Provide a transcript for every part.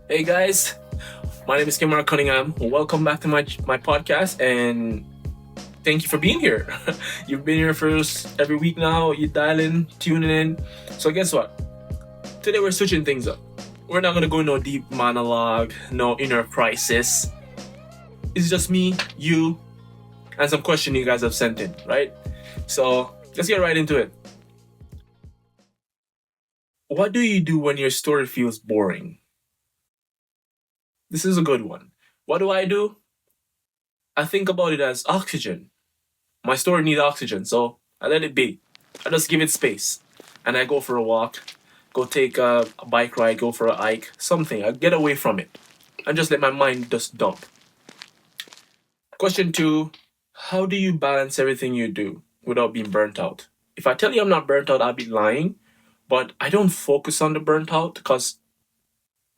Hey guys, my name is Kimar Cunningham. Welcome back to my podcast, and thank you for being here. You've been here for every week now. You dial in, tuning in. So guess what? Today we're switching things up. We're not gonna go no deep monologue, no inner crisis. It's just me, you, and some questions you guys have sent in, right? So let's get right into it. What do you do when your story feels boring? This is a good one. What do? I think about it as oxygen. My story needs oxygen, so I let it be. I just give it space. And I go for a walk, go take a bike ride, go for a hike, something. I get away from it and just let my mind just dump. Question two: how do you balance everything you do without being burnt out? If I tell you I'm not burnt out, I'll be lying. But I don't focus on the burnt out because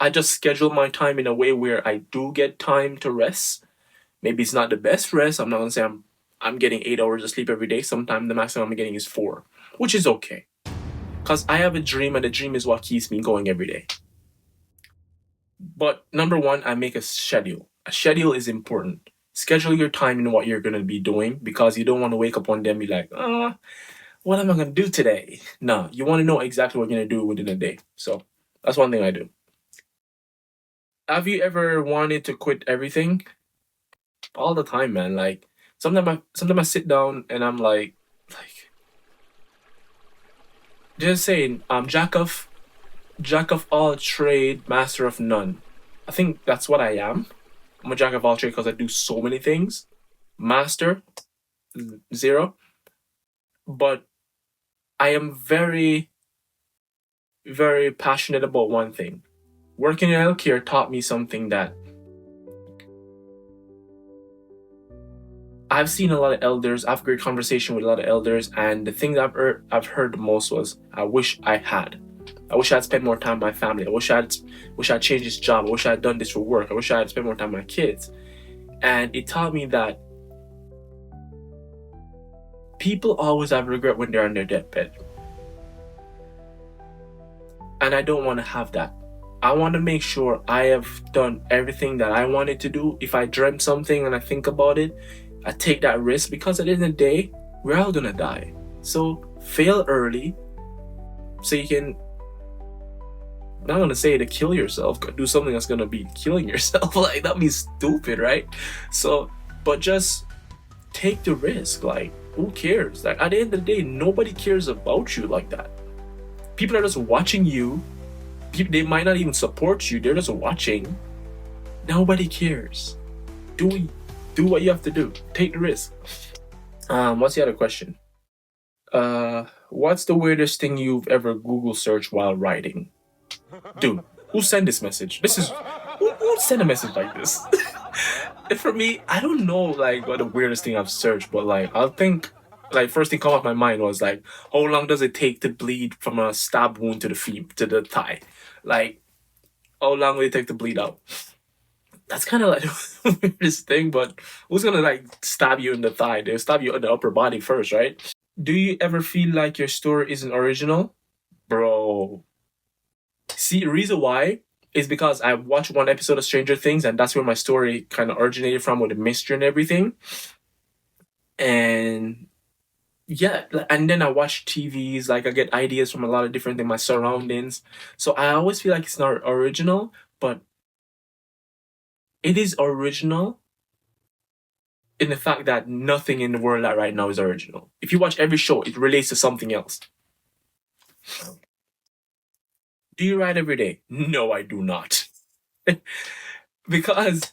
I just schedule my time in a way where I do get time to rest. Maybe it's not the best rest. I'm not gonna say I'm getting 8 hours of sleep every day. Sometimes the maximum I'm getting is four, which is okay. Cause I have a dream, and the dream is what keeps me going every day. But number one, I make a schedule. A schedule is important. Schedule your time in what you're gonna be doing because you don't want to wake up one day and be like, what am I gonna do today? No, you want to know exactly what you're gonna do within a day. So that's one thing I do. Have you ever wanted to quit everything? All the time, man. Like sometimes I sit down and I'm like just saying, jack of all trade, master of none. I think that's what I am. I'm a jack of all trade because I do so many things. Master, zero. But I am very, very passionate about one thing. Working in healthcare taught me something that I've seen a lot of elders. I've great conversation with a lot of elders, and the thing that I've heard the most was, I wish I had. I wish I had spent more time with my family. I wish I had changed this job. I wish I had done this for work. I wish I had spent more time with my kids. And it taught me that people always have regret when they're on their deathbed. And I don't want to have that. I want to make sure I have done everything that I wanted to do. If I dreamt something and I think about it, I take that risk because at the end of the day, we're all gonna die. So fail early so you can, not gonna say to kill yourself, do something that's gonna be killing yourself. Like that'd be stupid, right? So, but just take the risk. Like, who cares? Like at the end of the day, nobody cares about you like that. People are just watching you. They might not even support you. They're just watching. Nobody cares. Do do what you have to do. Take the risk. What's the other question? What's the weirdest thing you've ever Google searched while writing? Dude, who sent this message? Who sent a message like this? And for me, I don't know like what the weirdest thing I've searched, but like I'll think, like first thing come off my mind was like, how long does it take to bleed from a stab wound to the feet to the thigh? Like, how long will it take to bleed out? That's kind of like the weirdest thing, but who's gonna like stab you in the thigh? They'll stab you in the upper body first, right? Do you ever feel like your story isn't original? Bro. See, the reason why is because I watched one episode of Stranger Things, and that's where my story kind of originated from with the mystery and everything. And yeah, and then I watch TVs, like I get ideas from a lot of different things, my surroundings. So I always feel like it's not original, but it is original in the fact that nothing in the world right now is original. If you watch every show, it relates to something else. Do you write every day? No, I do not. Because,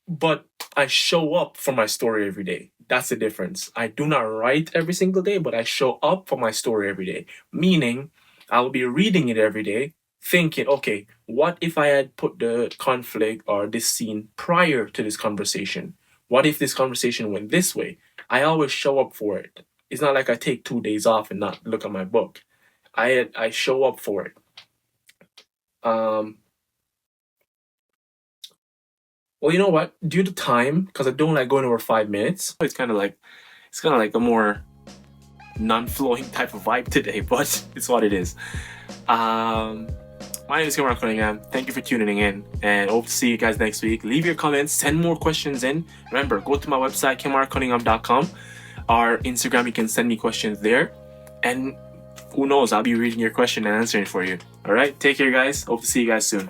but I show up for my story every day. That's the difference. I do not write every single day, but I show up for my story every day. Meaning, I'll be reading it every day, thinking, okay, what if I had put the conflict or this scene prior to this conversation? What if this conversation went this way? I always show up for it. It's not like I take 2 days off and not look at my book. I show up for it. Um, well, you know what? Due to time, because I don't like going over 5 minutes, it's kind of like a more non-flowing type of vibe today, but it's what it is. Um, My name is Kamar Cunningham. Thank you for tuning in, and hope to see you guys next week. Leave your comments, send more questions in. Remember, go to my website, kamarcunningham.com. Our Instagram, you can send me questions there. And who knows, I'll be reading your question and answering for you. All right, take care, guys. Hope to see you guys soon.